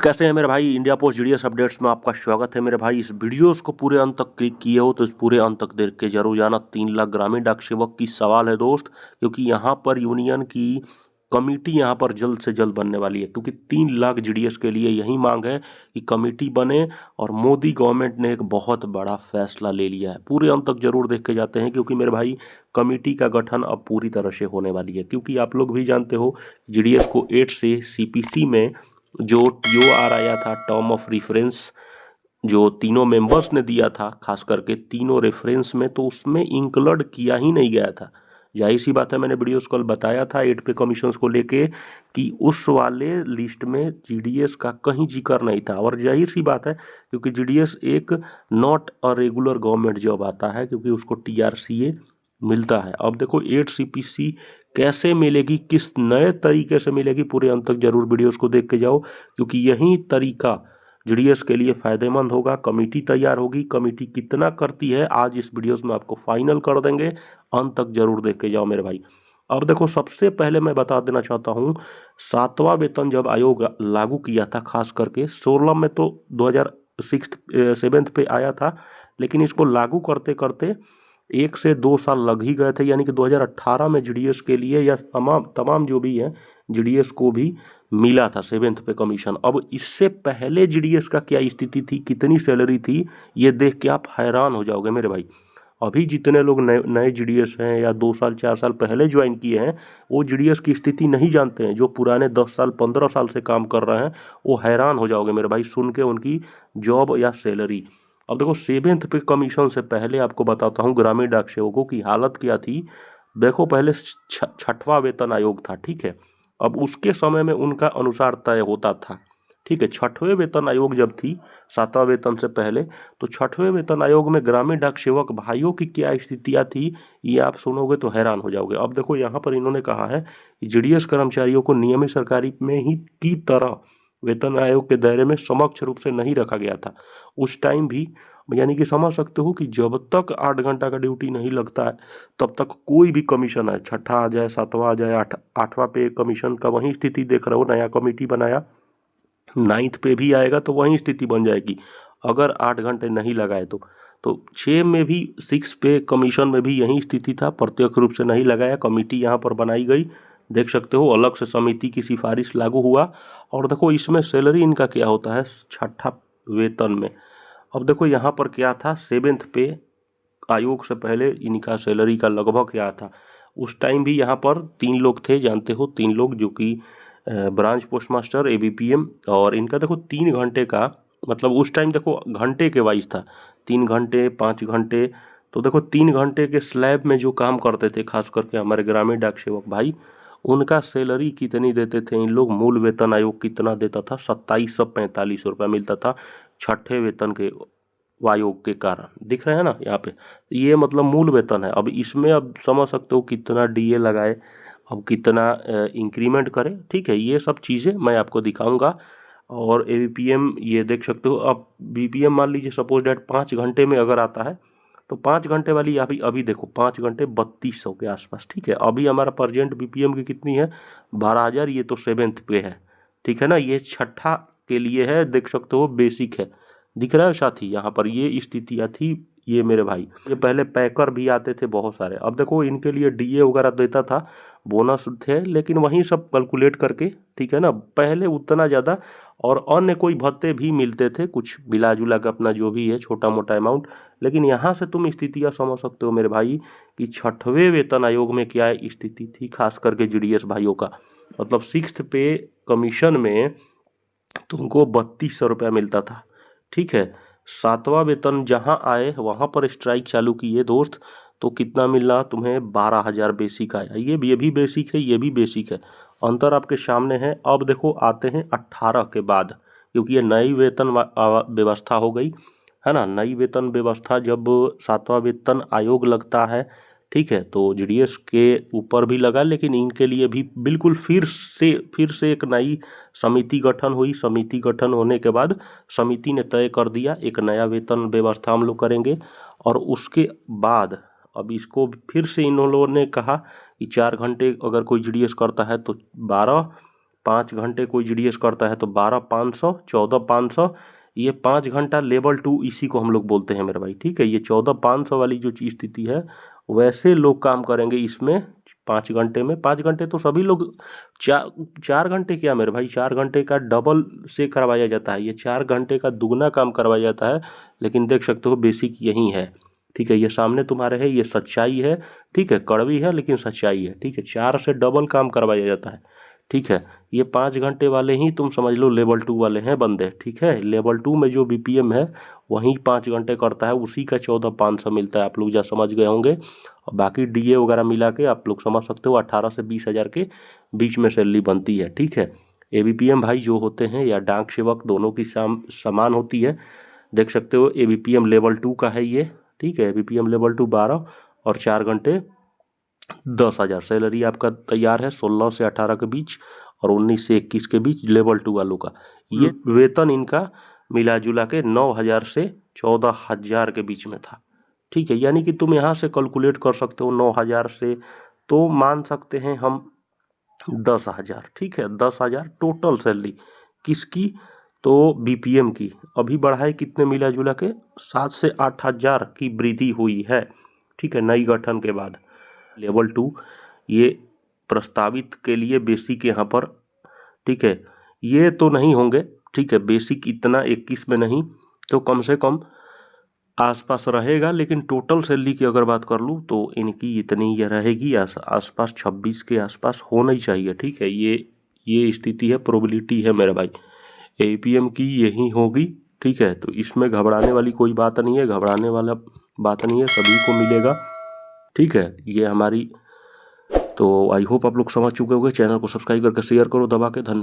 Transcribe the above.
कैसे हैं मेरे भाई। इंडिया पोस्ट जीडीएस अपडेट्स में आपका स्वागत है मेरे भाई। इस वीडियोस को पूरे अंत तक क्लिक किए हो तो इस पूरे अंत तक देख के जरूर जाना। 3 लाख ग्रामीण डाक सेवक की सवाल है दोस्त, क्योंकि यहाँ पर यूनियन की कमेटी यहाँ पर जल्द से जल्द बनने वाली है, क्योंकि 3 लाख जीडीएस के लिए यही मांग है कि कमेटी बने। और मोदी गवर्नमेंट ने एक बहुत बड़ा फैसला ले लिया है। पूरे अंत तक जरूर देख के जाते हैं, क्योंकि मेरे भाई कमेटी का गठन अब पूरी तरह से होने वाली है। क्योंकि आप लोग भी जानते हो जीडीएस को 8 से सीपीसी में जो टीओआर आया था, टर्म ऑफ रेफरेंस, जो तीनों मेंबर्स ने दिया था, खास करके तीनों रेफरेंस में, तो उसमें इंक्लूड किया ही नहीं गया था। जाहिर सी बात है, मैंने वीडियोस कल बताया था 8 पे कमीशंस को लेके कि उस वाले लिस्ट में जीडीएस का कहीं जिक्र नहीं था। और जाहिर सी बात है, क्योंकि जीडीएस एक not a regular government job आता है, क्योंकि उसको टीआरसीए मिलता है। अब देखो 8 सीपीसी कैसे मिलेगी, किस नए तरीके से मिलेगी, पूरे अंत तक जरूर वीडियोस को देख के जाओ, क्योंकि यही तरीका जीडीएस के लिए फायदेमंद होगा। कमेटी तैयार होगी, कमेटी कितना करती है आज इस वीडियोस में आपको फाइनल कर देंगे। अंत तक जरूर देख के जाओ मेरे भाई। अब देखो, सबसे पहले मैं बता देना चाहता हूँ, 7वां वेतन जब आयोग लागू किया था, खास करके 16 में तो 2006 पे आया था, लेकिन इसको लागू करते करते 1 से 2 साल लग ही गए थे। यानी कि 2018 में जीडीएस के लिए या तमाम जो भी है जीडीएस को भी मिला था 7th पे कमीशन। अब इससे पहले जीडीएस का क्या स्थिति थी, कितनी सैलरी थी, ये देख के आप हैरान हो जाओगे मेरे भाई। अभी जितने लोग नए जीडीएस हैं या 2 साल 4 साल पहले ज्वाइन किए हैं, वो जीडीएस की स्थिति नहीं जानते हैं। जो पुराने 10 साल 15 साल से काम कर रहे हैं, वो हैरान हो जाओगे मेरे भाई सुन के उनकी जॉब या सैलरी। अब देखो, 7th पे कमीशन से पहले आपको बताता हूँ ग्रामीण डाक सेवकों की हालत क्या थी। देखो, पहले 6वां वेतन आयोग था, ठीक है। अब उसके समय में उनका अनुसार तय होता था, ठीक है। 6वें वेतन आयोग जब थी, 7वां वेतन से पहले, तो 6वें वेतन आयोग में ग्रामीण डाक सेवक भाइयों की क्या स्थितियाँ थी, ये आप सुनोगे तो हैरान हो जाओगे। अब देखो, यहाँ पर इन्होंने कहा है कि जीडीएस कर्मचारियों को नियमित सरकारी में ही की तरह वेतन आयोग के दायरे में समक्ष रूप से नहीं रखा गया था उस टाइम भी। यानी कि समझ सकते हो कि जब तक 8 घंटा का ड्यूटी नहीं लगता है, तब तक कोई भी कमीशन है, 6ठा आ जाए, 7वां आ जाए, 8वां पे कमीशन का वही स्थिति देख रहे हो। नया कमेटी बनाया, 9th पे भी आएगा तो वही स्थिति बन जाएगी अगर 8 घंटे नहीं लगाए तो 6 में भी, 6 पे कमीशन में भी यही स्थिति था, प्रत्यक्ष रूप से नहीं लगाया। कमेटी यहाँ पर बनाई गई, देख सकते हो, अलग से समिति की सिफारिश लागू हुआ। और देखो, इसमें सैलरी इनका क्या होता है 6ठा वेतन में। अब देखो, यहाँ पर क्या था, 7th पे आयोग से पहले इनका सैलरी का लगभग क्या था। उस टाइम भी यहाँ पर 3 लोग थे, जानते हो, 3 लोग, जो कि ब्रांच पोस्ट मास्टर, एबीपीएम, और इनका देखो 3 घंटे का, मतलब उस टाइम देखो घंटे के वाइज था, 3 घंटे 5 घंटे। तो देखो, 3 घंटे के स्लैब में जो काम करते थे, खास करके हमारे ग्रामीण डाक सेवक भाई, उनका सैलरी कितनी देते थे इन लोग। मूल वेतन आयोग कितना देता था, 2745 रुपये मिलता था 6ठे वेतन के आयोग के कारण। दिख रहे हैं ना यहाँ पे, ये मतलब मूल वेतन है। अब इसमें अब समझ सकते हो कितना डीए लगाए, अब कितना इंक्रीमेंट करे, ठीक है। ये सब चीज़ें मैं आपको दिखाऊंगा। और एबीपीएम ये देख सकते हो। अब बीपीएम मान लीजिए सपोज डैट 5 घंटे में अगर आता है, तो 5 घंटे वाली अभी अभी देखो 5 घंटे 3200 के आसपास, ठीक है। अभी हमारा प्रजेंट बीपीएम की कितनी है, 12,000। ये तो 7th पे है, ठीक है ना। ये 6ठा के लिए है, देख सकते हो, बेसिक है। दिख रहा है साथी, यहाँ पर ये स्थितियाँ थी ये मेरे भाई। ये पहले पैकर भी आते थे बहुत सारे। अब देखो, इनके लिए डीए वगैरह देता था, बोनस थे, लेकिन वहीं सब कैलकुलेट करके, ठीक है ना, पहले उतना ज़्यादा। और अन्य कोई भत्ते भी मिलते थे, कुछ मिला जुला के अपना जो भी है छोटा मोटा अमाउंट। लेकिन यहाँ से तुम स्थितियाँ समझ सकते हो मेरे भाई कि 6वें वेतन आयोग में क्या स्थिति थी, खास करके जीडीएस भाइयों का। मतलब 6th पे कमीशन में तुमको 3200 रुपया मिलता था, ठीक है। 7वां वेतन जहाँ आए वहाँ पर स्ट्राइक चालू किए दोस्त, तो कितना मिला तुम्हें, 12,000 बेसिक आया। ये भी बेसिक है, ये भी बेसिक है, अंतर आपके सामने है। अब देखो, आते हैं 18 के बाद, क्योंकि ये नई वेतन व्यवस्था हो गई है ना। नई वेतन व्यवस्था जब 7वां वेतन आयोग लगता है, ठीक है, तो जीडीएस के ऊपर भी लगा, लेकिन इनके लिए भी बिल्कुल फिर से एक नई समिति गठन हुई। समिति गठन होने के बाद समिति ने तय कर दिया एक नया वेतन व्यवस्था हम लोग करेंगे। और उसके बाद अब इसको फिर से इन लोगों ने कहा कि 4 घंटे अगर कोई जीडीएस करता है तो 12, 5 घंटे कोई जीडीएस करता है तो 12,500, 14,500, ये 5 घंटा लेवल 2 इसी को हम लोग बोलते हैं मेरे भाई। ठीक है, ये 14,500 वाली जो चीज स्थिति है वैसे लोग काम करेंगे इसमें 5 घंटे में। 5 घंटे तो सभी लोग 4 घंटे क्या मेरे भाई, 4 घंटे का डबल से करवाया जाता है, ये 4 घंटे का दुगना काम करवाया जाता है। लेकिन देख सकते हो बेसिक यही है। ठीक है, ये सामने तुम्हारे है, ये सच्चाई है। ठीक है, कड़वी है लेकिन सच्चाई है। ठीक है, 4 से डबल काम करवाया जाता है। ठीक है, ये 5 घंटे वाले ही तुम समझ लो लेवल 2 वाले हैं बंदे। ठीक है, लेवल 2 में जो बीपीएम है वहीं 5 घंटे करता है, उसी का 14,500 मिलता है। आप लोग जा समझ गए होंगे। और बाकी डीए वगैरह मिला के आप लोग समझ सकते हो 18 से 20 हज़ार के बीच में सैलरी बनती है। ठीक है, एबीपीएम भाई जो होते हैं या डाक सेवक दोनों की समान होती है। देख सकते हो एबीपीएम लेवल 2 का है ये। ठीक है, एबीपीएम लेवल 2 12 और 4 घंटे 10,000 सैलरी आपका तैयार है 16 से 18 के बीच और 19 से 21 के बीच लेवल 2 वालों का। ये वेतन इनका मिला जुला के 9,000 से 14,000 के बीच में था। ठीक है, यानी कि तुम यहाँ से कैलकुलेट कर सकते हो 9,000 से तो मान सकते हैं हम 10,000। ठीक है, 10,000 टोटल सैलरी किसकी, तो बीपीएम की। अभी बढ़ाए कितने मिला जुला के 7 से 8,000 की वृद्धि हुई है। ठीक है, नई गठन के बाद लेवल 2 ये प्रस्तावित के लिए बेसिक यहाँ पर। ठीक है, ये तो नहीं होंगे। ठीक है, बेसिक इतना 21 में नहीं तो कम से कम आसपास रहेगा। लेकिन टोटल सैलरी की अगर बात कर लूँ तो इनकी इतनी ये रहेगी आसपास 26 के आसपास होना ही चाहिए। ठीक है, ये स्थिति है, प्रोबेबिलिटी है मेरे भाई। एपीएम की यही होगी। ठीक है, तो इसमें घबराने वाली कोई बात नहीं है, घबराने वाला बात नहीं है, सभी को मिलेगा। ठीक है, ये हमारी तो आई होप आप लोग समझ चुके होंगे। चैनल को सब्सक्राइब करके शेयर करो दबा के। धन्यवाद।